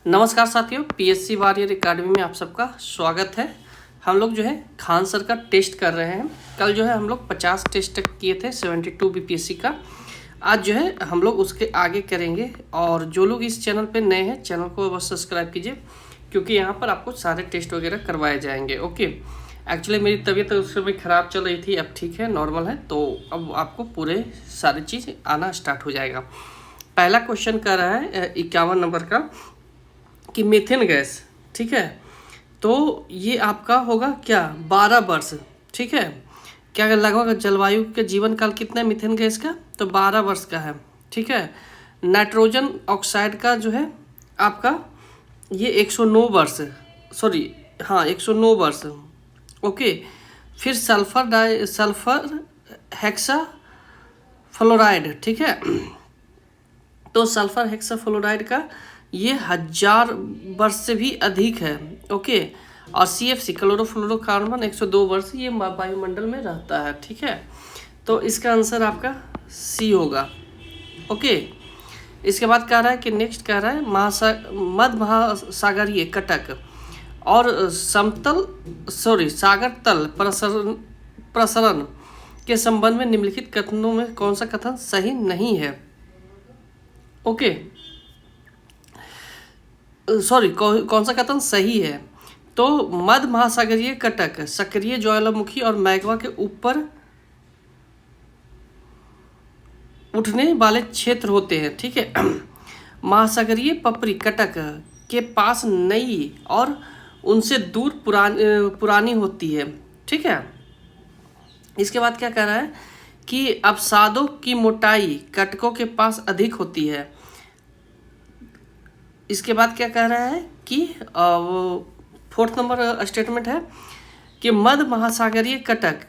नमस्कार साथियों, PSC warrior academy में आप सबका स्वागत है। हम लोग जो है खान सर का टेस्ट कर रहे हैं। कल जो है हम लोग 50 टेस्ट किए थे 72 बीपीएससी का। आज जो है हम लोग उसके आगे करेंगे। और जो लोग इस चैनल पे नए हैं, चैनल को बस सब्सक्राइब कीजिए, क्योंकि यहाँ पर आपको सारे टेस्ट वगैरह करवाए जाएंगे। ओके, एक्चुअली मेरी तबीयत उस समय ख़राब चल रही थी, अब ठीक है, नॉर्मल है, तो अब आपको पूरे सारी चीज़ आना स्टार्ट हो जाएगा। पहला क्वेश्चन कर रहा है 51 नंबर का कि मीथेन गैस, ठीक है, तो ये आपका होगा क्या 12 वर्ष, ठीक है। क्या लगभग जलवायु के जीवन काल कितना है मीथेन गैस का, तो 12 वर्ष का है, ठीक है। नाइट्रोजन ऑक्साइड का जो है आपका ये 109 वर्ष, सॉरी हाँ 109 वर्ष, ओके। फिर सल्फर हेक्सा फ्लोराइड, ठीक है, तो सल्फर हेक्सा फ्लोराइड का ये 1000 वर्ष से भी अधिक है, ओके। और CFC क्लोरोफ्लोरोकार्बन 102 वर्ष ये वायुमंडल में रहता है, ठीक है। तो इसका आंसर आपका C होगा, ओके। इसके बाद कह रहा है कि नेक्स्ट कह रहा है मध्य महासागरीय कटक और सागर तल प्रसरण के संबंध में निम्नलिखित कथनों में कौन सा कथन सही नहीं है, ओके। सॉरी, कौन सा कथन सही है, तो मध्य महासागरीय कटक सक्रिय ज्वालामुखी और मैग्मा के ऊपर उठने वाले क्षेत्र होते हैं, ठीक है। महासागरीय पपरी कटक के पास नई और उनसे दूर पुरानी होती है, ठीक है। इसके बाद क्या कह रहा है कि अवसादों की मोटाई कटकों के पास अधिक होती है। इसके बाद क्या कह रहा है कि 4th नंबर स्टेटमेंट है कि मध्य महासागरीय कटक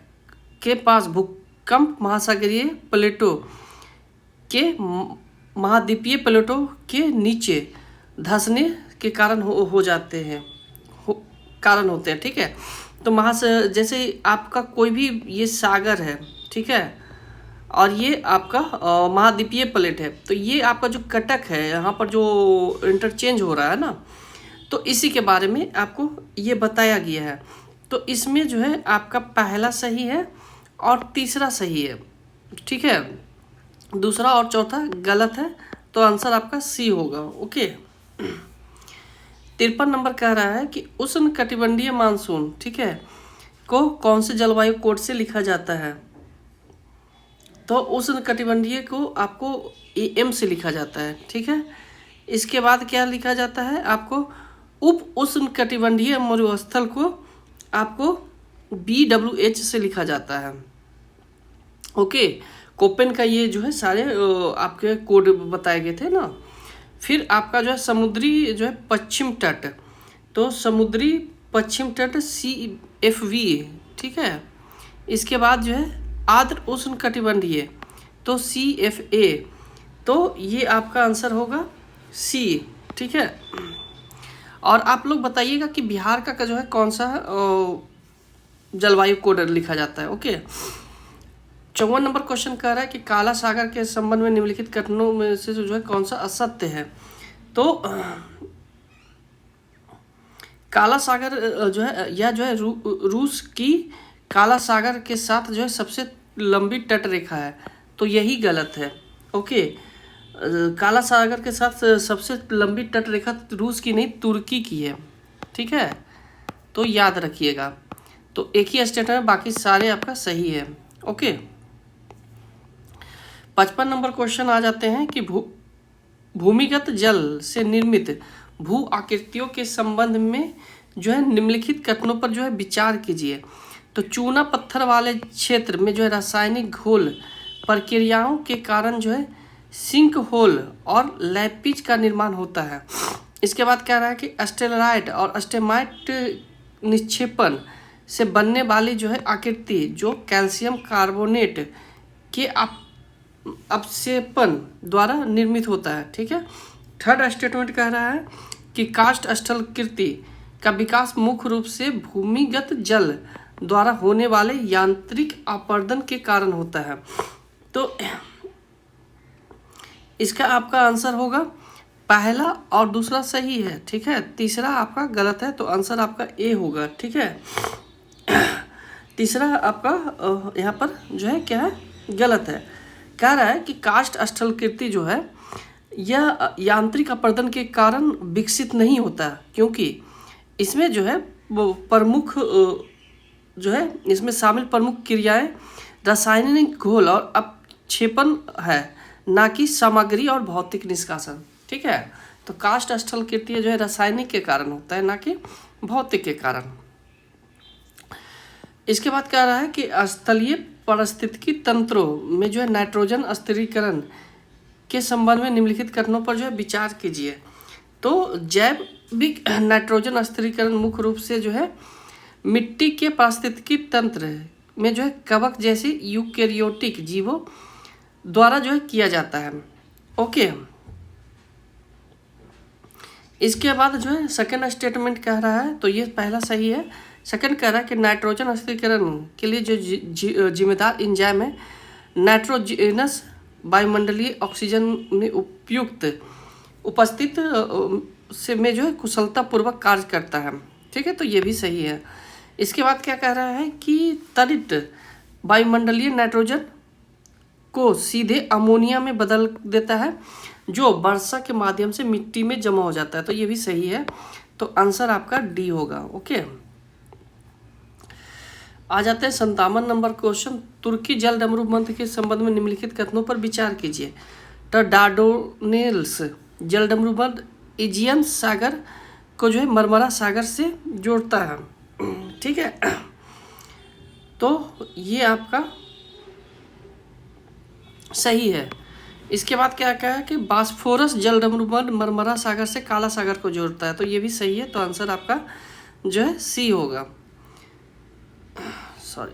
के पास भूकंप महासागरीय प्लेटों के महाद्वीपीय प्लेटों के नीचे धंसने के कारण हो जाते हैं, कारण होते हैं, ठीक है। तो जैसे आपका कोई भी ये सागर है, ठीक है, और ये आपका महाद्वीपीय प्लेट है, तो ये आपका जो कटक है यहाँ पर जो इंटरचेंज हो रहा है ना, तो इसी के बारे में आपको ये बताया गया है। तो इसमें जो है आपका पहला सही है और तीसरा सही है, ठीक है, दूसरा और चौथा गलत है, तो आंसर आपका C होगा, ओके। 53 नंबर कह रहा है कि उष्णकटिबंधीय मानसून, ठीक है, को कौन से जलवायु कोड से लिखा जाता है, तो उष्णकटिबंधीय को आपको AM से लिखा जाता है, ठीक है। इसके बाद क्या लिखा जाता है, आपको उप उष्णकटिबंधीय मरुस्थल को आपको BWH से लिखा जाता है, ओके। कोपेन का ये जो है सारे आपके कोड बताए गए थे ना। फिर आपका जो है समुद्री जो है पश्चिम तट, तो समुद्री पश्चिम तट CFV, ठीक है। इसके बाद जो है आर्द्र उष्णकटिबंधीय, तो CFA, तो ये आपका आंसर होगा C, ठीक है। और आप लोग बताइएगा कि बिहार का जो है कौन सा जलवायु कोड लिखा जाता है, ओके। 54 नंबर क्वेश्चन कह रहा है कि काला सागर के संबंध में निम्नलिखित कथनों में से जो है कौन सा असत्य है, तो काला सागर जो है यह जो है रूस की काला सागर के साथ जो है सबसे लंबी तट रेखा है, तो यही गलत है, ओके। काला सागर के साथ सबसे लंबी तट रेखा रूस की नहीं तुर्की की है, ठीक है, तो याद रखिएगा। तो एक ही स्टेट है, बाकी सारे आपका सही है, ओके। 55 नंबर क्वेश्चन आ जाते हैं कि भूमिगत जल से निर्मित भू आकृतियों के संबंध में जो है निम्नलिखित कथनों पर जो है विचार कीजिए। तो चूना पत्थर वाले क्षेत्र में जो है रासायनिक घोल प्रक्रियाओं के कारण जो है सिंक होल और लैपिज का निर्माण होता है। इसके बाद कह रहा है कि स्टेलाराइट और स्टेमाइट निक्षेपण से बनने वाली जो है आकृति जो कैल्शियम कार्बोनेट के अपक्षेपण द्वारा निर्मित होता है, ठीक है। 3rd स्टेटमेंट कह रहा है कि काष्ठ स्थलाकृति का विकास मुख्य रूप से भूमिगत जल द्वारा होने वाले यांत्रिक अपरदन के कारण होता है, तो इसका आपका आंसर होगा पहला और दूसरा सही है, ठीक है, तीसरा आपका गलत है, तो आंसर आपका ए होगा, ठीक है। तीसरा आपका यहाँ पर जो है क्या है, गलत है। कह रहा है कि काष्ठ स्थलकृति जो है यह यांत्रिक अपर्दन के कारण विकसित नहीं होता, क्योंकि इसमें जो है वो प्रमुख जो है इसमें शामिल प्रमुख क्रियाएं रासायनिक घोल और अपक्षेपण है, ना कि सामग्री और भौतिक निष्कासन, ठीक है। तो काष्ठ स्थलकृति जो है रासायनिक के कारण होता है, ना कि भौतिक के कारण। इसके बाद कह रहा है कि स्थलीय पारिस्थितिकी तंत्रों में जो है नाइट्रोजन स्थिरीकरण के संबंध में निम्नलिखित कथनों पर जो है विचार कीजिए। तो जैविक नाइट्रोजन स्थिरीकरण मुख्य रूप से जो है मिट्टी के पारिस्थितिकी तंत्र में जो है कवक जैसे यूकेरियोटिक जीवों द्वारा जो है किया जाता है, ओके। इसके बाद जो है सेकंड स्टेटमेंट कह रहा है, तो ये पहला सही है। सेकंड कह रहा है कि नाइट्रोजन स्थिरीकरण के लिए जो जिम्मेदार एंजाइम है नाइट्रोजनस वायुमंडलीय ऑक्सीजन में उपयुक्त उपस्थित से में जो है कुशलतापूर्वक कार्य करता है, ठीक है, तो ये भी सही है। इसके बाद क्या कह रहा है कि तरित वायुमंडलीय नाइट्रोजन को सीधे अमोनिया में बदल देता है, जो वर्षा के माध्यम से मिट्टी में जमा हो जाता है, तो ये भी सही है। तो आंसर आपका डी होगा, ओके। आ जाते हैं 57 नंबर क्वेश्चन। तुर्की जल डमरू मंत्र के संबंध में निम्नलिखित कथनों पर विचार कीजिए। तो डार्डानेल्स जल डमरू मंत्र एजियन सागर को जो है मरमरा सागर से जोड़ता है, ठीक है, तो ये आपका सही है। इसके बाद क्या कहा है कि बास्फोरस जल डमरू मंत्र मरमरा सागर से काला सागर को जोड़ता है, तो ये भी सही है, तो आंसर आपका जो है सी होगा, सॉरी।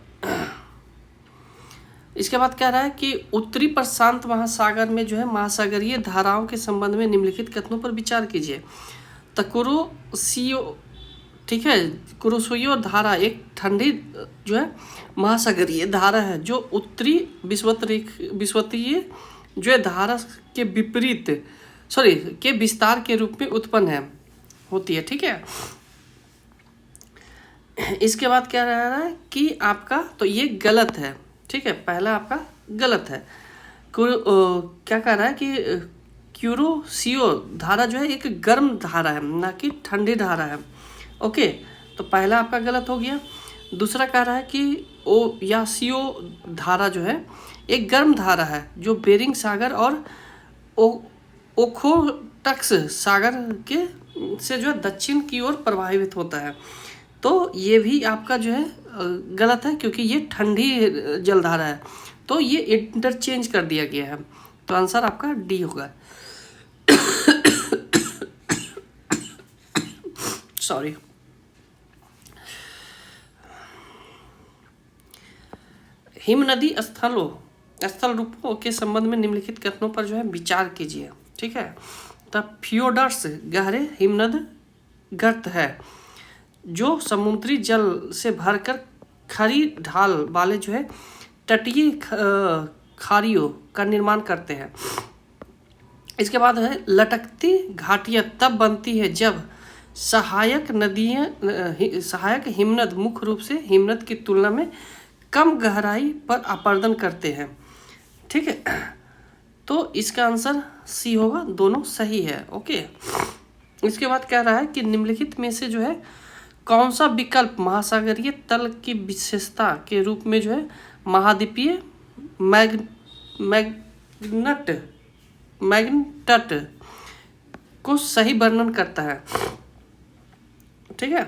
इसके बाद कह रहा है कि उत्तरी प्रशांत महासागर में जो है महासागरीय धाराओं के संबंध में निम्नलिखित कथनों पर विचार कीजिए। तो कुरोशियो, ठीक है, कुरोशियो धारा एक ठंडी जो है महासागरीय धारा है, जो उत्तरी विषुवतीय जो है धारा के विपरीत के विस्तार के रूप में उत्पन्न होती है, ठीक है। इसके बाद क्या रह रहा है कि आपका, तो ये गलत है, ठीक है, पहला आपका गलत है। क्या कह रहा है कि क्यूरोशियो धारा जो है एक गर्म धारा है, ना कि ठंडी धारा है, ओके, तो पहला आपका गलत हो गया। दूसरा कह रहा है कि ओयासियो धारा जो है एक गर्म धारा है, जो बेरिंग सागर और ओखोटक्स सागर के से जो है दक्षिण की ओर प्रभावित होता है, तो ये भी आपका जो है गलत है, क्योंकि ये ठंडी जलधारा है, तो ये इंटरचेंज कर दिया गया है, तो आंसर आपका डी होगा। सॉरी। हिमनदी स्थल रूपों के संबंध में निम्नलिखित कथनों पर जो है विचार कीजिए, ठीक है। तब फियोडर्स गहरे हिमनद गर्त है, जो समुद्री जल से भरकर खड़ी ढाल वाले जो है तटीय खाड़ियों का निर्माण करते हैं। इसके बाद है लटकती घाटियाँ तब बनती है जब सहायक हिमनद मुख्य रूप से हिमनद की तुलना में कम गहराई पर अपर्दन करते हैं, ठीक है, तो इसका आंसर सी होगा, दोनों सही है, ओके। इसके बाद कह रहा है कि निम्नलिखित में से जो है कौन सा विकल्प महासागरीय तल की विशेषता के रूप में जो है महाद्वीपीय मैग्नेट को सही वर्णन करता है, ठीक है,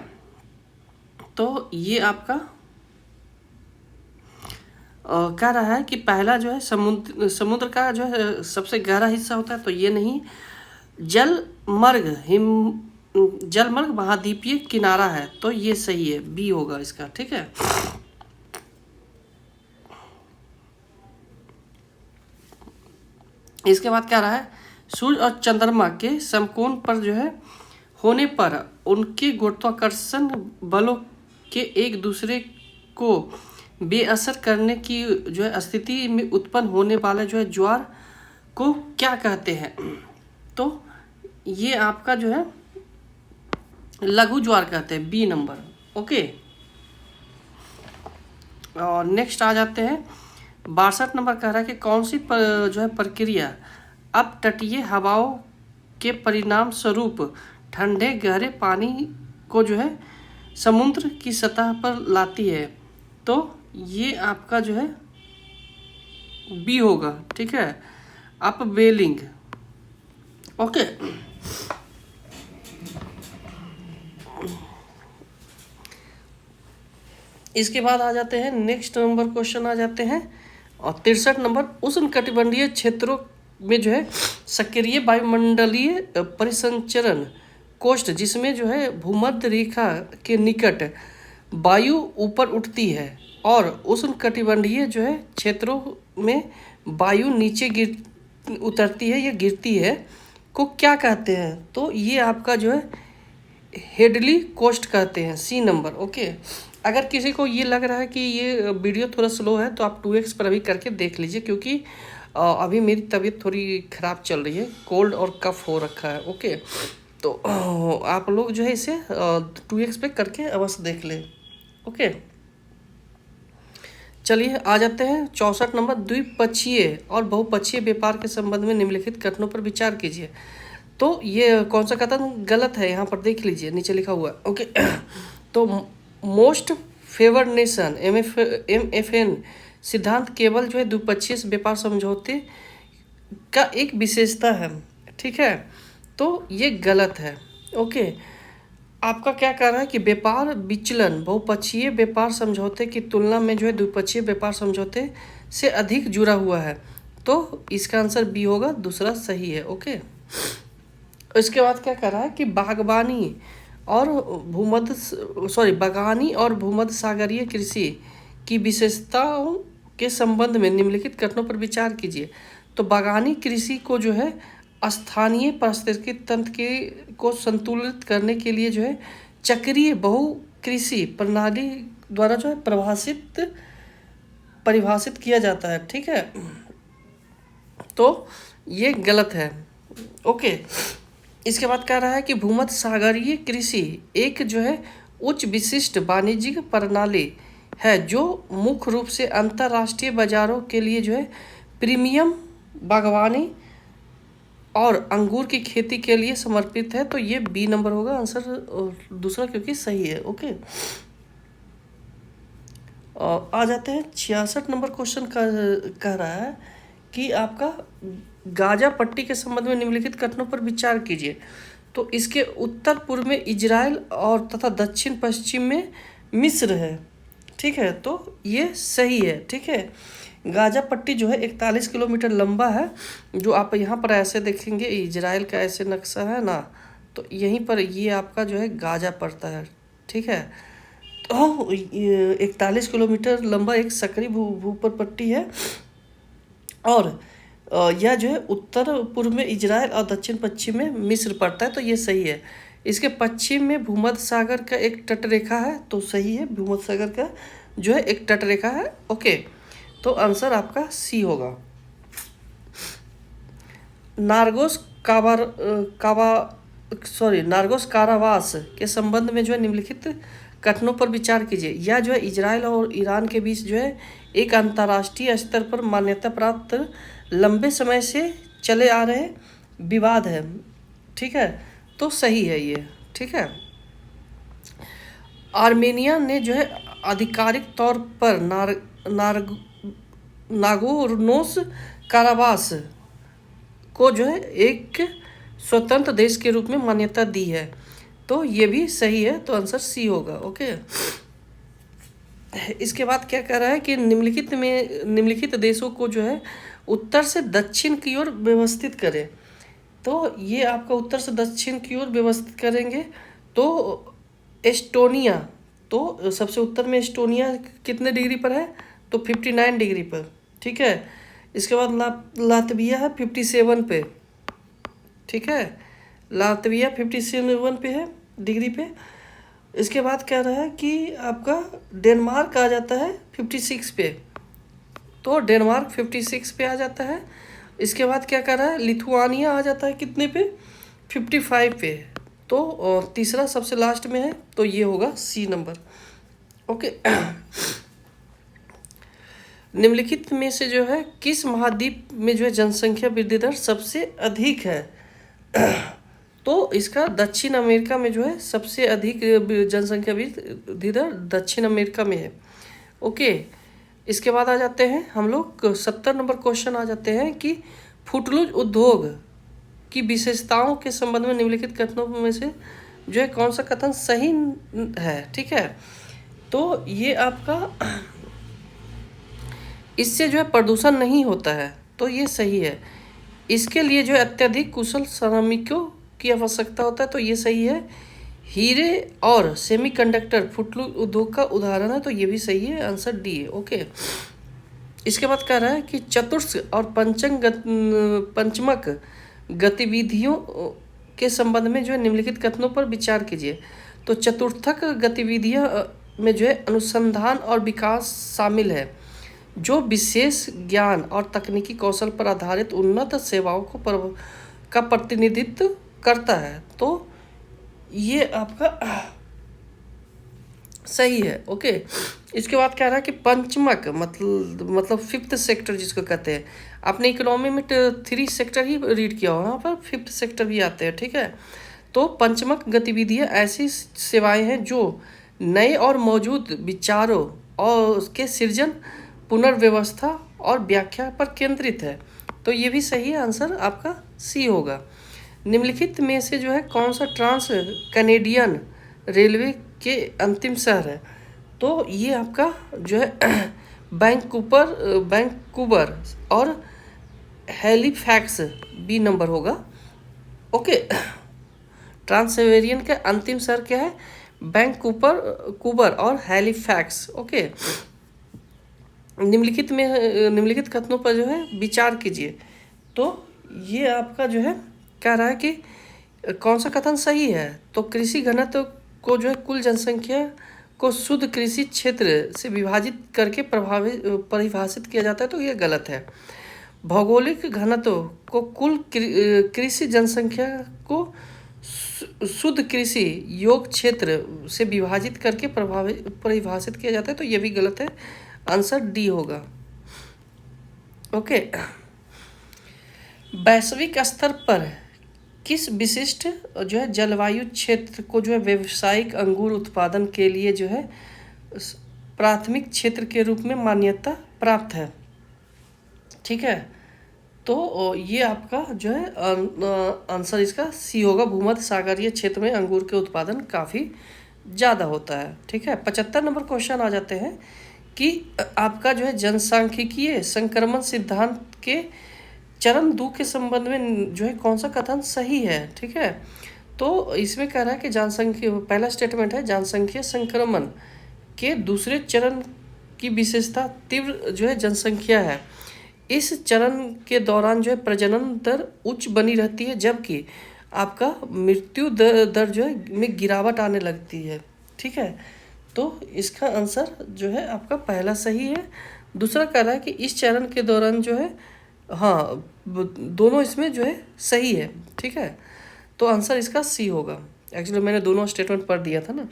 तो ये आपका कह रहा है कि पहला जो है समुद्र का जो है सबसे गहरा हिस्सा होता है, तो ये नहीं। जलमर्ग महाद्वीपीय किनारा है, तो ये सही है, बी होगा इसका, ठीक है। इसके बाद क्या रहा है, सूर्य और चंद्रमा के समकोण पर जो है होने पर उनके गुरुत्वाकर्षण बलों के एक दूसरे को बेअसर करने की जो है स्थिति में उत्पन्न होने वाला जो है ज्वार को क्या कहते हैं, तो ये आपका जो है लघु ज्वार कहते हैं, बी नंबर। ओके, और नेक्स्ट आ जाते हैं 62 नंबर कह रहा है कि कौन सी जो है प्रक्रिया अब तटीय हवाओं के परिणाम स्वरूप ठंडे गहरे पानी को जो है समुद्र की सतह पर लाती है। तो ये आपका जो है बी होगा, ठीक है, अप वेलिंग। ओके, इसके बाद आ जाते हैं नेक्स्ट नंबर क्वेश्चन आ जाते हैं और 63 नंबर, उष्णकटिबंधीय क्षेत्रों में जो है सक्रिय वायुमंडलीय परिसंचरण कोष्ठ जिसमें जो है भूमध्य रेखा के निकट वायु ऊपर उठती है और उष्णकटिबंधीय जो है क्षेत्रों में वायु नीचे उतरती है या गिरती है को क्या कहते हैं? तो ये आपका जो है हेडली कोस्ट कहते हैं, सी नंबर। ओके, अगर किसी को ये लग रहा है कि ये वीडियो थोड़ा स्लो है तो आप 2x पर अभी करके देख लीजिए, क्योंकि अभी मेरी तबीयत थोड़ी ख़राब चल रही है, कोल्ड और कफ हो रखा है। ओके, तो आप लोग जो है इसे 2x पे करके अवश्य देख लें। ओके, चलिए आ जाते हैं 64 नंबर, द्विपक्षीय और बहुपक्षीय व्यापार के संबंध में निम्नलिखित कथनों पर विचार कीजिए। तो ये कौन सा कथन गलत है, यहाँ पर देख लीजिए, नीचे लिखा हुआ है। ओके, तो मोस्ट फेवर्ड नेशन MFN सिद्धांत केवल जो है द्विपक्षीय व्यापार समझौते का एक विशेषता है, ठीक है, तो ये गलत है। ओके, आपका क्या कह रहा है कि व्यापार विचलन बहुपक्षीय व्यापार समझौते की तुलना में जो है द्विपक्षीय व्यापार समझौते से अधिक जुड़ा हुआ है, तो इसका आंसर बी होगा, दूसरा सही है। ओके, इसके बाद क्या कह रहा है कि बागवानी और भूमध्य सागरीय कृषि की विशेषताओं के संबंध में निम्नलिखित कथनों पर विचार कीजिए। तो बागानी कृषि को जो है स्थानीय पारिस्थितिकी तंत्र को संतुलित करने के लिए जो है चक्रीय बहु कृषि प्रणाली द्वारा जो है परिभाषित किया जाता है, ठीक है, तो ये गलत है। ओके, इसके बाद कह रहा है कि भूमध्य सागरीय कृषि एक जो है उच्च विशिष्ट वाणिज्यिक प्रणाली है जो मुख्य रूप से अंतर्राष्ट्रीय बाजारों के लिए जो है प्रीमियम बागवानी और अंगूर की खेती के लिए समर्पित है, तो ये बी नंबर होगा आंसर, दूसरा क्योंकि सही है। ओके, आ जाते हैं 66 नंबर क्वेश्चन कह रहा है कि आपका गाजा पट्टी के संबंध में निम्नलिखित कथनों पर विचार कीजिए। तो इसके उत्तर पूर्व में इजराइल और तथा दक्षिण पश्चिम में मिस्र है, ठीक है, तो ये सही है, ठीक है। गाजा पट्टी जो है 41 किलोमीटर लंबा है, जो आप यहाँ पर ऐसे देखेंगे, इजराइल का ऐसे नक्शा है ना, तो यहीं पर ये आपका जो है गाजा पड़ता है, ठीक है। तो 41 किलोमीटर लंबा एक सक्रिय भूपर पट्टी है और यह जो है उत्तर पूर्व में इजराइल और दक्षिण पश्चिम में मिस्र पड़ता है, तो ये सही है। इसके पश्चिम में भूमध्य सागर का एक तटरेखा है, तो सही है, भूमध्य सागर का जो है एक तटरेखा है। ओके, तो आंसर आपका सी होगा। नारगोस कारावास के संबंध में जो है निम्नलिखित कथनों पर विचार कीजिए। यह जो है इजराइल और ईरान के बीच जो है एक अंतर्राष्ट्रीय स्तर पर मान्यता प्राप्त लंबे समय से चले आ रहे विवाद है, ठीक है, तो सही है ये, ठीक है। आर्मेनिया ने जो है आधिकारिक तौर पर नागोर्नो काराबास को जो है एक स्वतंत्र देश के रूप में मान्यता दी है, तो ये भी सही है, तो आंसर सी होगा। ओके, इसके बाद क्या कह रहा है कि निम्नलिखित देशों को जो है उत्तर से दक्षिण की ओर व्यवस्थित करें। तो ये आपका उत्तर से दक्षिण की ओर व्यवस्थित करेंगे तो एस्टोनिया, तो सबसे उत्तर में एस्टोनिया कितने डिग्री पर है, तो 59 डिग्री पर, ठीक है। इसके बाद लातविया है 57 पे, ठीक है, लातविया 57 पे है डिग्री पे। इसके बाद कह रहा है कि आपका डेनमार्क आ जाता है 56 पे, तो डेनमार्क 56 पे आ जाता है। इसके बाद क्या कर रहा है, लिथुआनिया आ जाता है कितने पे, 55 पे है। तो तीसरा सबसे लास्ट में है, तो ये होगा सी नंबर। ओके। निम्नलिखित में से जो है किस महाद्वीप में जो है जनसंख्या वृद्धि दर सबसे अधिक है? तो इसका दक्षिण अमेरिका में जो है सबसे अधिक जनसंख्या वृद्धि दर दक्षिण अमेरिका में है। ओके। इसके बाद आ जाते हैं हम लोग 70 नंबर क्वेश्चन आ जाते हैं कि फुटलूज उद्योग की विशेषताओं के संबंध में निम्नलिखित कथनों में से जो है कौन सा कथन सही है? ठीक है, तो ये आपका इससे जो है प्रदूषण नहीं होता है, तो ये सही है। इसके लिए जो है अत्यधिक कुशल श्रमिकों की आवश्यकता होता है, तो ये सही है। हीरे और सेमीकंडक्टर फुटलूज उद्योग का उदाहरण है, तो ये भी सही है, आंसर डी है। ओके। इसके बाद कह रहा है कि चतुर्थ और पंचमक गतिविधियों के संबंध में जो है निम्नलिखित कथनों पर विचार कीजिए। तो चतुर्थक गतिविधियां में जो है अनुसंधान और विकास शामिल है, जो विशेष ज्ञान और तकनीकी कौशल पर आधारित उन्नत सेवाओं का प्रतिनिधित्व करता है, तो ये आपका सही है। ओके। इसके बाद कह रहा है कि पंचमक मतलब फिफ्थ सेक्टर जिसको कहते हैं, आपने इकोनॉमी में 3 सेक्टर ही रीड किया हो, वहाँ पर फिफ्थ सेक्टर भी आते हैं। ठीक है, तो पंचमक गतिविधियाँ ऐसी सेवाएं हैं जो नए और मौजूद विचारों और उसके सृजन, पुनर्व्यवस्था और व्याख्या पर केंद्रित है, तो ये भी सही है, आंसर आपका सी होगा। निम्नलिखित में से जो है कौन सा ट्रांस कैनेडियन रेलवे के अंतिम शहर है? तो ये आपका जो है वैंकूवर और हैलिफैक्स बी नंबर होगा। ओके। ट्रांसवेरियन के अंतिम शहर क्या है? वैंकूवर और हैलिफैक्स। ओके। निम्नलिखित कथनों पर जो है विचार कीजिए। तो ये आपका जो है कह रहा है कि कौन सा कथन सही है? तो कृषि घनत्व को जो है कुल जनसंख्या को शुद्ध कृषि क्षेत्र से विभाजित करके परिभाषित किया जाता है, तो ये गलत है। भौगोलिक घनत्व को कुल कृषि जनसंख्या को शुद्ध कृषि योग क्षेत्र से विभाजित करके परिभाषित किया जाता है, तो ये भी गलत है, आंसर डी होगा। ओके। वैश्विक स्तर पर किस विशिष्ट जो है जलवायु क्षेत्र को जो है व्यावसायिक अंगूर उत्पादन के लिए जो है प्राथमिक क्षेत्र के रूप में मान्यता प्राप्त है? ठीक है, तो ये आपका जो है आंसर इसका सी होगा। भूमध्य सागरीय क्षेत्र में अंगूर के उत्पादन काफ़ी ज़्यादा होता है। ठीक है, 75 नंबर क्वेश्चन आ जाते हैं कि आपका जो है जनसांख्यिकीय संक्रमण सिद्धांत के चरण 2 के संबंध में जो है कौन सा कथन सही है? ठीक है, तो इसमें कह रहा है कि जनसंख्या, पहला स्टेटमेंट है जनसंख्या संक्रमण के दूसरे चरण की विशेषता तीव्र जो है जनसंख्या है। इस चरण के दौरान जो है प्रजनन दर उच्च बनी रहती है, जबकि आपका मृत्यु दर जो है में गिरावट आने लगती है। ठीक है, तो इसका आंसर जो है आपका पहला सही है। दूसरा कह रहा है कि इस चरण के दौरान जो है, हाँ, दोनों इसमें जो है सही है। ठीक है, तो आंसर इसका सी होगा। एक्चुअली मैंने दोनों स्टेटमेंट पढ़ दिया था ना।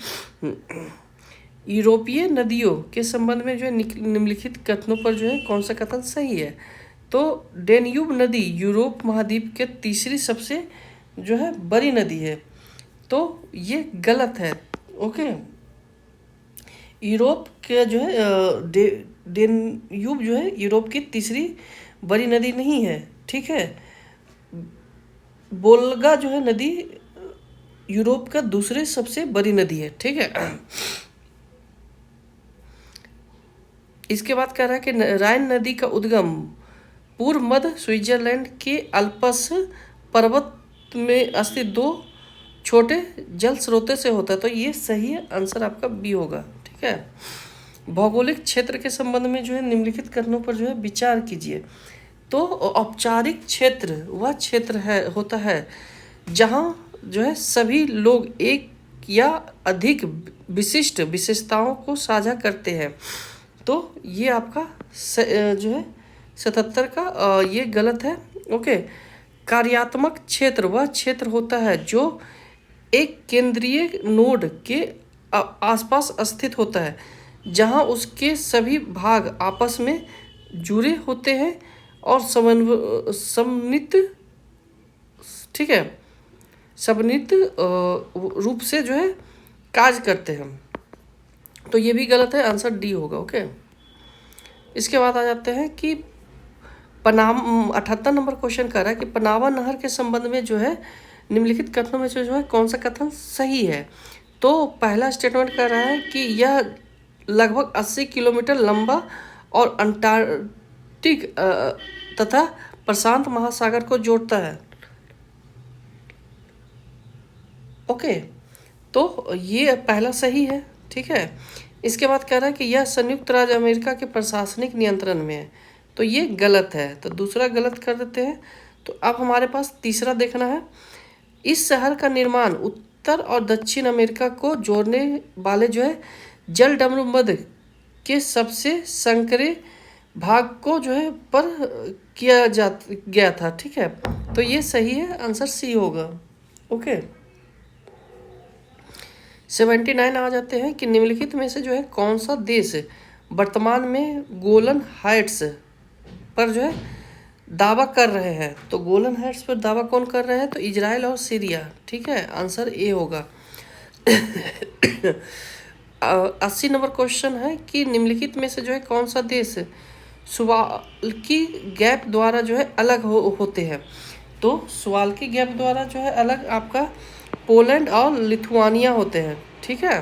यूरोपीय नदियों के संबंध में जो है निम्नलिखित कथनों पर जो है कौन सा कथन सही है? तो डेन्यूब नदी यूरोप महाद्वीप के तीसरी सबसे जो है बड़ी नदी है, तो ये गलत है। ओके। यूरोप के जो है डेन्यूब जो है यूरोप की तीसरी बड़ी नदी नहीं है। ठीक है, वोल्गा जो है नदी यूरोप का दूसरे सबसे बड़ी नदी है। ठीक है, इसके बाद कह रहा है कि राइन नदी का उद्गम पूर्व मध्य स्विट्जरलैंड के अल्प्स पर्वत में स्थित 2 छोटे जल स्रोतों से होता है, तो ये सही है, आंसर आपका बी होगा। ठीक है, भौगोलिक क्षेत्र के संबंध में जो है निम्नलिखित कथनों पर जो है विचार कीजिए। तो औपचारिक क्षेत्र वह क्षेत्र होता है जहाँ जो है सभी लोग एक या अधिक विशिष्ट विशेषताओं को साझा करते हैं, तो ये आपका जो है 77 का ये गलत है। ओके। कार्यात्मक क्षेत्र वह क्षेत्र होता है जो एक केंद्रीय नोड के आसपास स्थित होता है, जहां उसके सभी भाग आपस में जुड़े होते हैं और समन्वित, ठीक है, समन्वित रूप से जो है कार्य करते हैं। तो ये भी गलत है, आंसर डी होगा। ओके, इसके बाद आ जाते हैं कि पनामा 78 नंबर क्वेश्चन कर रहा है कि पनामा नहर के संबंध में जो है निम्नलिखित कथनों में से जो है कौन सा कथन सही है। तो पहला स्टेटमेंट कर रहा है कि यह लगभग 80 किलोमीटर लंबा और अंटार्कटिक तथा प्रशांत महासागर को जोड़ता है। ओके, तो ये पहला सही है, ठीक है। इसके बाद कह रहा है कि यह संयुक्त राज्य अमेरिका के प्रशासनिक नियंत्रण में है, तो ये गलत है, तो दूसरा गलत कर देते हैं। तो अब हमारे पास तीसरा देखना है। इस शहर का निर्माण उत्तर और दक्षिण अमेरिका को जोड़ने वाले जो है जल डमरूमध्य के सबसे संकरे भाग को जो है पर किया गया था, ठीक है। तो ये सही है, आंसर सी होगा। ओके, 79 आ जाते हैं कि निम्नलिखित में से जो है कौन सा देश वर्तमान में गोलन हाइट्स पर जो है दावा कर रहे हैं। तो गोलन हाइट्स पर दावा कौन कर रहे हैं, तो इजराइल और सीरिया, ठीक है, आंसर ए होगा। 80 नंबर क्वेश्चन है कि निम्नलिखित में से जो है कौन सा देश सुवाल्की गैप द्वारा जो है अलग होते हैं। तो सुवाल्की गैप द्वारा जो है अलग आपका पोलैंड और लिथुआनिया होते हैं, ठीक है।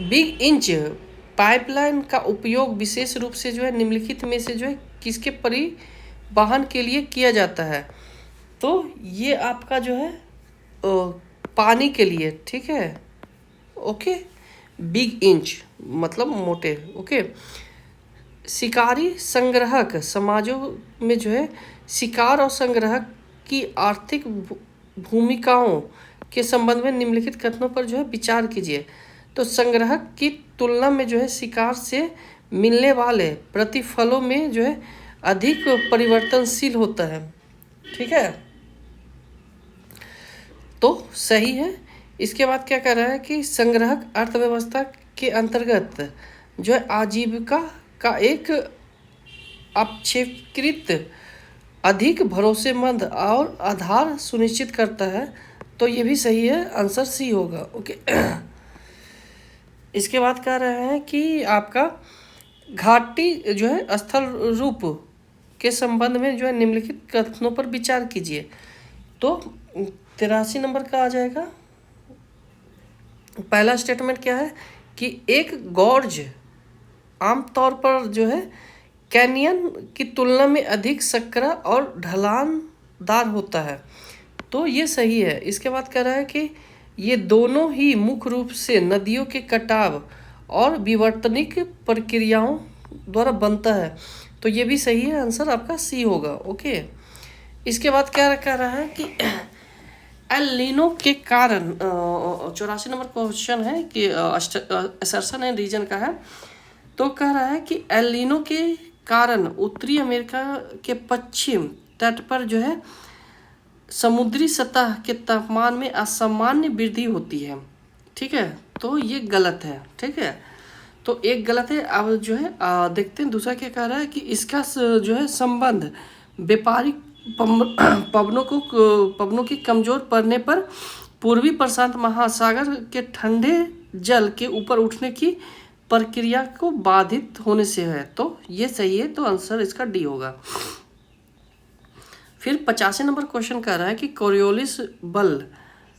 बिग इंच पाइपलाइन का उपयोग विशेष रूप से जो है निम्नलिखित में से जो है किसके परिवहन के लिए किया जाता है। तो ये आपका जो है पानी के लिए, ठीक है। ओके, बिग इंच मतलब मोटे। ओके, शिकारी संग्राहक समाजों में जो है शिकार और संग्राहक की आर्थिक भूमिकाओं के संबंध में निम्नलिखित कथनों पर जो है विचार कीजिए। तो संग्राहक की तुलना में जो है शिकार से मिलने वाले प्रतिफलों में जो है अधिक परिवर्तनशील होता है, ठीक है। तो सही है। इसके बाद क्या कर रहा है कि संग्राहक अर्थव्यवस्था के अंतर्गत जो है आजीविका का एक अपेक्षाकृत अधिक भरोसेमंद और आधार सुनिश्चित करता है। तो ये भी सही है, आंसर सी होगा। ओके, इसके बाद कह रहे हैं कि आपका घाटी जो है स्थल रूप के संबंध में जो है निम्नलिखित कथनों पर विचार कीजिए। तो 83 नंबर का आ जाएगा। पहला स्टेटमेंट क्या है कि एक गॉर्ज आमतौर पर जो है कैनियन की तुलना में अधिक सकरा और ढलानदार होता है। तो ये सही है। इसके बाद कह रहा है कि ये दोनों ही मुख्य रूप से नदियों के कटाव और विवर्तनिक प्रक्रियाओं द्वारा बनता है। तो ये भी सही है, आंसर आपका सी होगा। ओके, इसके बाद क्या कह रहा है कि एल नीनो के कारण 84 नंबर क्वेश्चन है कि असर्सन एंड रीजन का है। तो कह रहा है कि एल नीनो के कारण उत्तरी अमेरिका के पश्चिम तट पर जो है समुद्री सतह के तापमान में असामान्य वृद्धि होती है, ठीक है। तो ये गलत है, ठीक है। तो एक गलत है। अब जो है देखते हैं दूसरा क्या कह रहा है कि इसका जो है संबंध व्यापारिक पवनों की कमजोर पड़ने पर पूर्वी प्रशांत महासागर के ठंडे जल के ऊपर उठने की प्रक्रिया को बाधित होने से है। तो ये सही है, तो आंसर इसका डी होगा। फिर 85 नंबर क्वेश्चन कह रहा है कि कोरियोलिस बल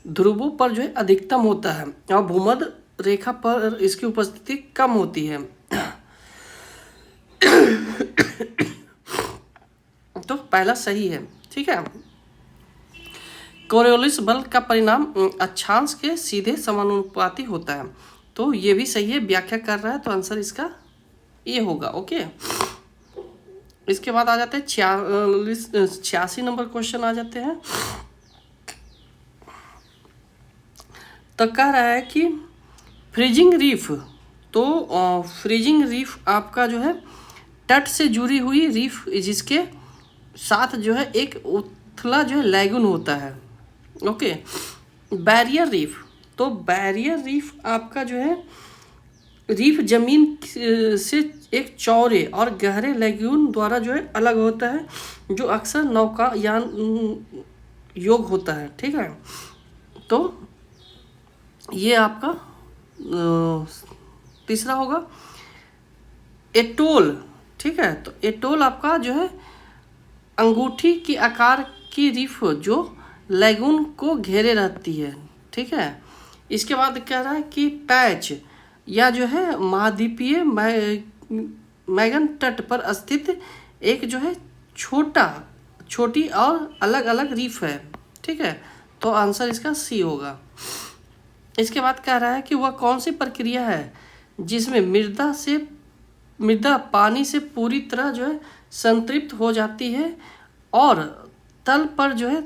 ध्रुवों पर जो है अधिकतम होता है और भूमध्य रेखा पर इसकी उपस्थिति कम होती है। तो पहला सही है, ठीक है। कोरियोलिस बल का परिणाम अक्षांश के सीधे समानुपाती होता है। तो ये भी सही है, व्याख्या कर रहा है, तो आंसर इसका ये होगा। ओके, इसके बाद आ जाते हैं 86 नंबर क्वेश्चन आ जाते हैं। तो कह रहा है कि फ्रीजिंग रीफ, तो फ्रीजिंग रीफ आपका जो है तट से जुड़ी हुई रीफ जिसके साथ जो है एक उथला जो है लैगून होता है। ओके, बैरियर रीफ, तो बैरियर रीफ आपका जो है रीफ जमीन से एक चौड़े और गहरे लैगून द्वारा जो है अलग होता है, जो अक्सर नौकायान योग होता है। ठीक है, तो ये आपका तीसरा होगा एटोल। ठीक है, तो एटोल आपका जो है अंगूठी के आकार की रीफ जो लैगून को घेरे रहती है। ठीक है, इसके बाद कह रहा है कि पैच या जो है महाद्वीपीय मैगन तट पर स्थित एक जो है छोटी और अलग अलग रीफ है। ठीक है, तो आंसर इसका सी होगा। इसके बाद कह रहा है कि वह कौन सी प्रक्रिया है जिसमें मृदा पानी से पूरी तरह जो है संतृप्त हो जाती है और तल पर जो है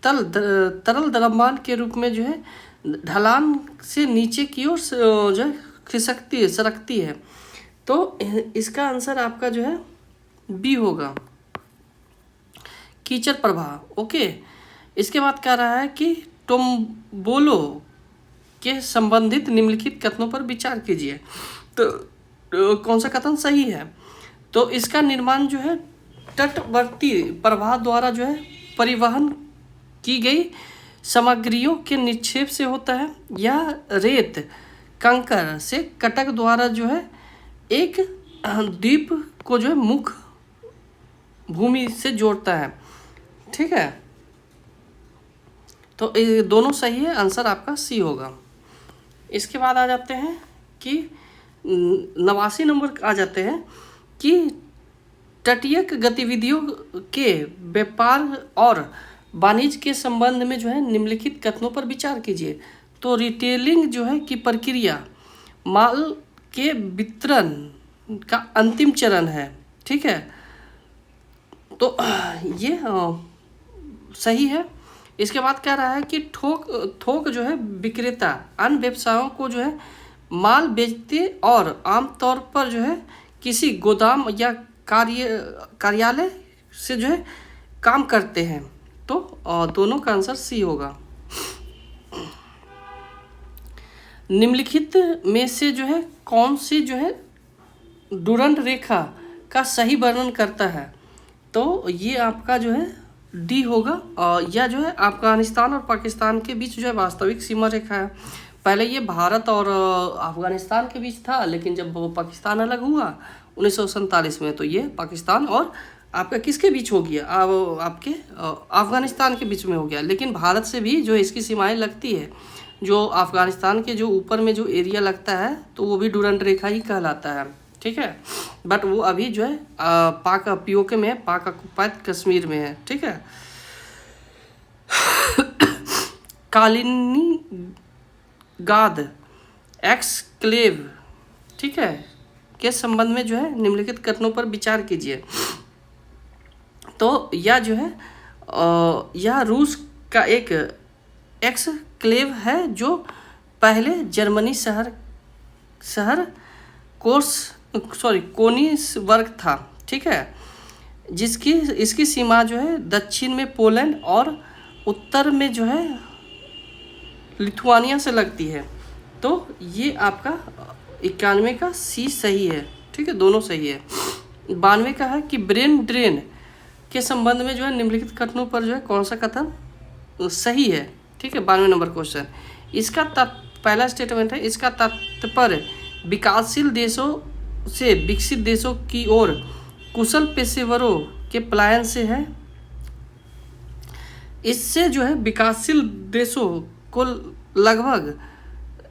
तरल द्रव्यमान के रूप में जो है ढलान से नीचे की ओर जो है सरकती है। तो इसका आंसर आपका जो है बी होगा, कीचड़ प्रवाह। ओके, इसके बाद कह रहा है कि टोम्बोलो के संबंधित निम्नलिखित कथनों पर विचार कीजिए। तो कौन सा कथन सही है? तो इसका निर्माण जो है तटवर्ती प्रवाह द्वारा जो है परिवहन की गई सामग्रियों के निक्षेप से होता है, या रेत कंकर से कटक द्वारा जो है एक द्वीप को जो है मुख्य भूमि से जोड़ता है। ठीक है, तो ये दोनों सही है, आंसर आपका सी होगा। इसके बाद आ जाते हैं कि 89 नंबर आ जाते हैं कि तटीय गतिविधियों के व्यापार और वाणिज्य के संबंध में जो है निम्नलिखित कथनों पर विचार कीजिए। तो रिटेलिंग जो है कि प्रक्रिया माल के वितरण का अंतिम चरण है। ठीक है, तो ये सही है। इसके बाद कह रहा है कि थोक जो है विक्रेता अन्य व्यवसायों को जो है माल बेचते और आमतौर पर जो है किसी गोदाम या कार्यालय से जो है काम करते हैं। तो दोनों का आंसर सी होगा। निम्नलिखित में से जो है कौन सी जो है डुरंड रेखा का सही वर्णन करता है? तो ये आपका जो है डी होगा, और यह जो है अफगानिस्तान और पाकिस्तान के बीच जो है वास्तविक सीमा रेखा है। पहले ये भारत और अफगानिस्तान के बीच था, लेकिन जब वो पाकिस्तान अलग हुआ 1947 में, तो ये पाकिस्तान और आपका किसके बीच हो गया? आपके अफगानिस्तान के बीच में हो गया। लेकिन भारत से भी जो इसकी सीमाएं लगती है, जो अफगानिस्तान के जो ऊपर में जो एरिया लगता है, तो वो भी डुरंड रेखा ही कहलाता है। ठीक है, बट वो अभी जो है पाक पीओके में है, पाक ऑक्युपाइड कश्मीर में है। ठीक है, कालिनिंग्राद एक्सक्लेव, ठीक है, के संबंध में जो है निम्नलिखित कथनों पर विचार कीजिए। तो यह जो है यह रूस का एक एक्सक्लेव है जो पहले जर्मनी शहर कोनिसबर्ग था। ठीक है, इसकी सीमा जो है दक्षिण में पोलैंड और उत्तर में जो है लिथुआनिया से लगती है। तो ये आपका 91 का सी सही है। ठीक है, दोनों सही है। 92 का है कि ब्रेन ड्रेन के संबंध में जो है निम्नलिखित कथनों पर जो है कौन सा कथन सही है? ठीक है, 92 नंबर क्वेश्चन। इसका पहला स्टेटमेंट है, इसका तात्पर्य विकासशील देशों से विकसित देशों की ओर कुशल पेशेवरों के पलायन से है। इससे जो है विकासशील देशों को लगभग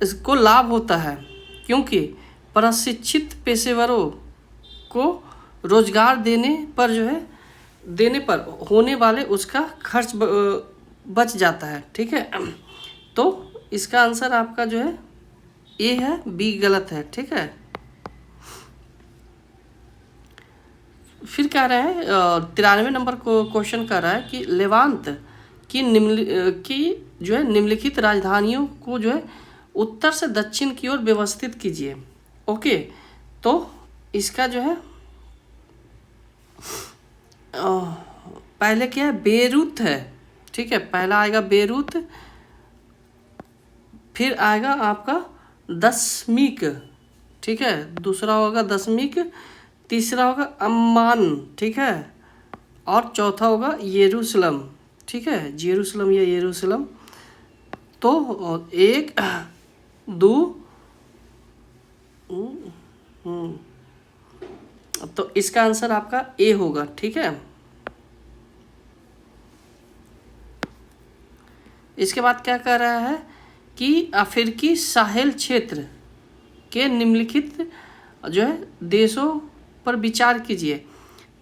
इसको लाभ होता है, क्योंकि प्रशिक्षित पेशेवरों को रोजगार देने पर होने वाले उसका खर्च बच जाता है। ठीक है, तो इसका आंसर आपका जो है ए है, बी गलत है। ठीक है, फिर कह रहे हैं 93 नंबर को क्वेश्चन कर रहा है कि लेवांत की जो है निम्नलिखित राजधानियों को जो है उत्तर से दक्षिण की ओर व्यवस्थित कीजिए। ओके, तो इसका जो है पहले क्या है, बेरूत है, ठीक है, पहला आएगा बेरूत, फिर आएगा आपका दशमीक, ठीक है, दूसरा होगा दशमीक, तीसरा होगा अम्मान, ठीक है, और चौथा होगा यरूशलम, ठीक है, जेरूशलम या यरूशलम। तो 1 2 तो इसका आंसर आपका ए होगा, ठीक है। इसके बाद क्या कह रहा है कि अफ्रीकी साहेल क्षेत्र के निम्नलिखित जो है देशों पर विचार कीजिए।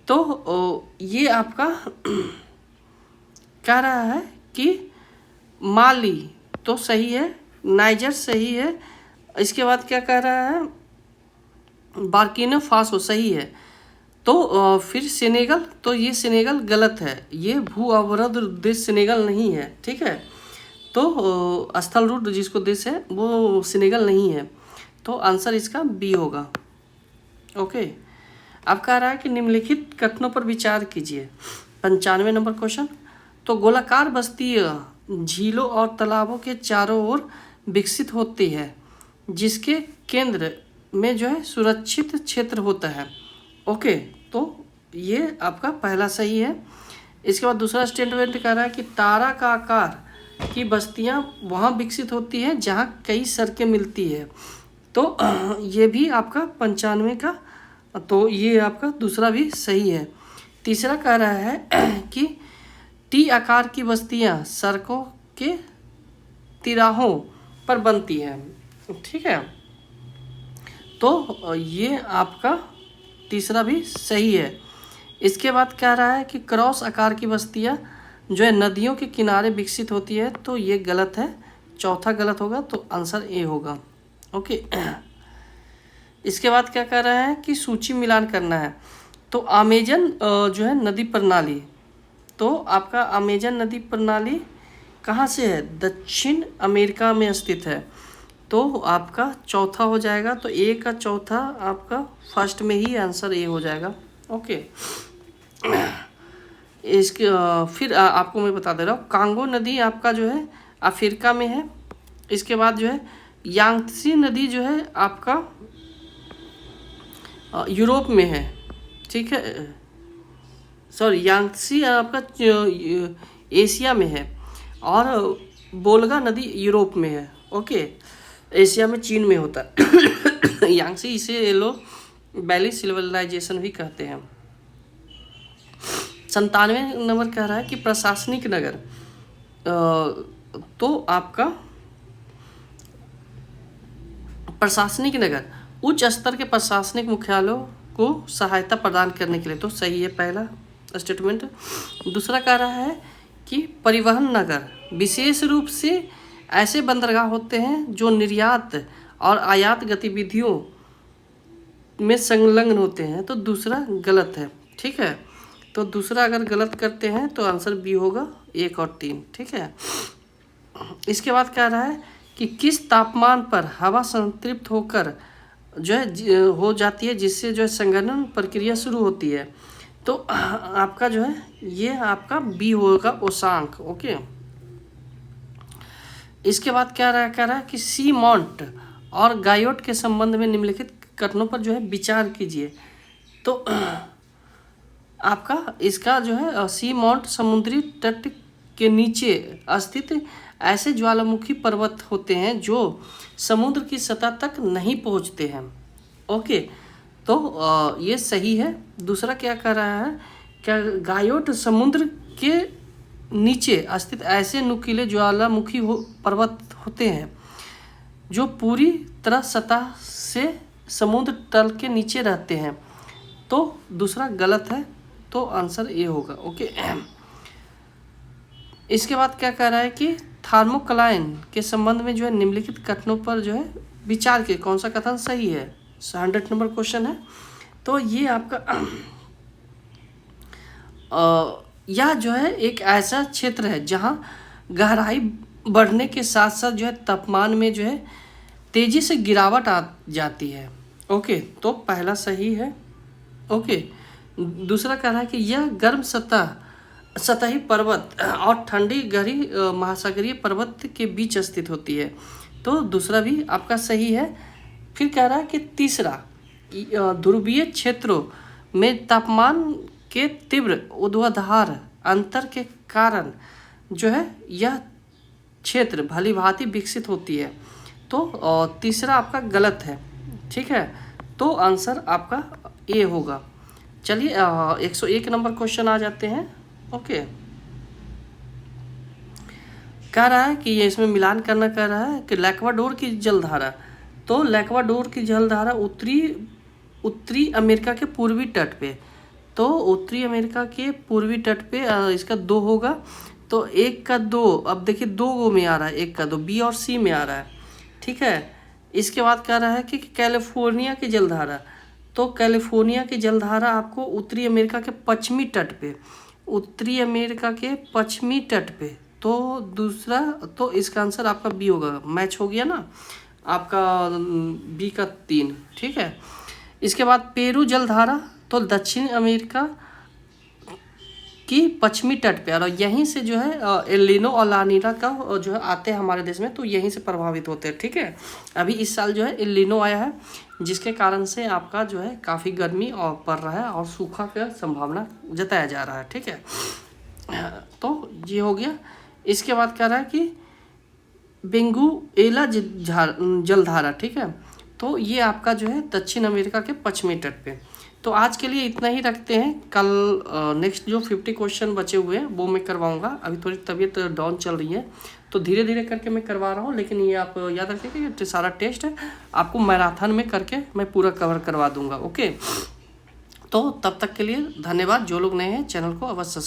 तो ये आपका कह रहा है कि माली तो सही है, नाइजर सही है, इसके बाद क्या कह रहा है, बुर्किना फासो सही है। तो फिर सेनेगल, तो ये सेनेगल गलत है, ये भू अवरोध देश सेनेगल नहीं है, ठीक है। तो स्थल रूट जिसको देश है वो सेनेगल नहीं है, तो आंसर इसका बी होगा। ओके, अब कह रहा है कि निम्नलिखित कथनों पर विचार कीजिए। 95 नंबर क्वेश्चन। तो गोलाकार बस्ती झीलों और तालाबों के चारों ओर विकसित होती है, जिसके केंद्र में जो है सुरक्षित क्षेत्र होता है। ओके, तो ये आपका पहला सही है। इसके बाद दूसरा स्टेटमेंट कह रहा है कि तारा का आकार की बस्तियां वहाँ विकसित होती है जहाँ कई सड़कें मिलती है। तो ये भी आपका 95 का, तो ये आपका दूसरा भी सही है। तीसरा कह रहा है कि टी आकार की बस्तियां सड़कों के तिराहों पर बनती है, ठीक है। तो ये आपका तीसरा भी सही है। इसके बाद कह रहा है कि क्रॉस आकार की बस्तियां जो है नदियों के किनारे विकसित होती है, तो ये गलत है, चौथा गलत होगा, तो आंसर ए होगा। ओके, इसके बाद क्या कह रहा है कि सूची मिलान करना है। तो अमेजन जो है नदी प्रणाली, तो आपका अमेजन नदी प्रणाली कहाँ से है, दक्षिण अमेरिका में स्थित है, तो आपका चौथा हो जाएगा। तो ए का चौथा आपका फर्स्ट में ही आंसर ए हो जाएगा। ओके, इसके फिर आपको मैं बता दे रहा हूँ, कांगो नदी आपका जो है अफ्रीका में है। इसके बाद जो है यांगत्से नदी जो है आपका यूरोप में है, ठीक है, सॉरी यांगत्से आपका एशिया में है, और बोल्गा नदी यूरोप में है। ओके, एशिया में चीन में होता है यांगत्से, इसे ये लोग वैली सिविलाइजेशन भी कहते हैं। 97 नंबर कह रहा है कि प्रशासनिक नगर, तो आपका प्रशासनिक नगर उच्च स्तर के प्रशासनिक मुख्यालयों को सहायता प्रदान करने के लिए, तो सही है पहला स्टेटमेंट। दूसरा कह रहा है कि परिवहन नगर विशेष रूप से ऐसे बंदरगाह होते हैं जो निर्यात और आयात गतिविधियों में संलग्न होते हैं, तो दूसरा गलत है, ठीक है। तो दूसरा अगर गलत करते हैं तो आंसर बी होगा, 1 और 3, ठीक है। इसके बाद कह रहा है कि किस तापमान पर हवा संतृप्त होकर जो है हो जाती है, जिससे जो है संघनन प्रक्रिया शुरू होती है, तो आपका जो है ये आपका बी होगा, ओसांक। ओके, इसके बाद क्या कह रहा है कि सी माउंट और गायोट के संबंध में निम्नलिखित कथनों पर जो है विचार कीजिए। तो आपका इसका जो है सी माउंट समुद्री तट के नीचे स्थित ऐसे ज्वालामुखी पर्वत होते हैं जो समुद्र की सतह तक नहीं पहुंचते हैं। ओके, तो ये सही है। दूसरा क्या कह रहा है, क्या गायोट समुद्र के नीचे स्थित ऐसे नुकीले ज्वालामुखी पर्वत होते हैं जो पूरी तरह सतह से समुद्र तल के नीचे रहते हैं, तो दूसरा गलत है, तो आंसर ए होगा। ओके, इसके बाद क्या कह रहा है कि थर्मोक्लाइन के संबंध में जो है निम्नलिखित कथनों पर जो है विचार के कौन सा कथन सही है। 100 नंबर क्वेश्चन है। तो ये आपका यह जो है एक ऐसा क्षेत्र है जहाँ गहराई बढ़ने के साथ साथ जो है तापमान में जो है तेजी से गिरावट आ जाती है। ओके, तो पहला सही है। ओके, दूसरा कह रहा है कि यह गर्म सतही पर्वत और ठंडी गहरी महासागरीय पर्वत के बीच स्थित होती है। तो दूसरा भी आपका सही है। फिर कह रहा है कि तीसरा, ध्रुवीय क्षेत्रों में तापमान के तीव्र ऊर्ध्वाधर अंतर के कारण जो है यह क्षेत्र भली भांति विकसित होती है। तो तीसरा आपका गलत है, ठीक है। तो आंसर आपका ए होगा। चलिए 101 नंबर क्वेश्चन आ जाते हैं। ओके, कह रहा है कि ये इसमें मिलान करना कह रहा है कि लैक्वाडोर की जलधारा, तो लैक्वाडोर की जलधारा उत्तरी अमेरिका के पूर्वी तट पे, तो उत्तरी अमेरिका के पूर्वी तट पे इसका 2 होगा। तो 1 का 2, अब देखिए 2 गो में आ रहा है, 1 का 2 बी और सी में आ रहा है, ठीक है। इसके बाद कह रहा है कि कैलिफोर्निया की जलधारा, तो कैलिफोर्निया की जलधारा आपको उत्तरी अमेरिका के पश्चिमी तट पे, उत्तरी अमेरिका के पश्चिमी तट पे, तो दूसरा, तो इसका आंसर आपका बी होगा। मैच हो गया ना आपका, बी का 3, ठीक है। इसके बाद पेरू जलधारा, तो दक्षिण अमेरिका की पश्चिमी तट पे, और यहीं से जो है एलिनो और लानीना का जो है आते हैं हमारे देश में, तो यहीं से प्रभावित होते हैं, ठीक है। अभी इस साल जो है एलिनो आया है, जिसके कारण से आपका जो है काफ़ी गर्मी और पड़ रहा है और सूखा का संभावना जताया जा रहा है, ठीक है। तो ये हो गया। इसके बाद कह रहा है कि वेनेजुएला जलधारा, ठीक है। तो ये आपका जो है दक्षिण अमेरिका के पश्चिमी तट पे। तो आज के लिए इतना ही रखते हैं। कल नेक्स्ट जो 50 क्वेश्चन बचे हुए हैं वो मैं करवाऊंगा। अभी थोड़ी तबीयत डाउन चल रही है, तो धीरे धीरे करके मैं करवा रहा हूँ, लेकिन ये आप याद रखिए कि ये सारा टेस्ट है आपको मैराथन में करके मैं पूरा कवर करवा दूंगा। ओके, तो तब तक के लिए धन्यवाद। जो लोग नए हैं चैनल को अवश्य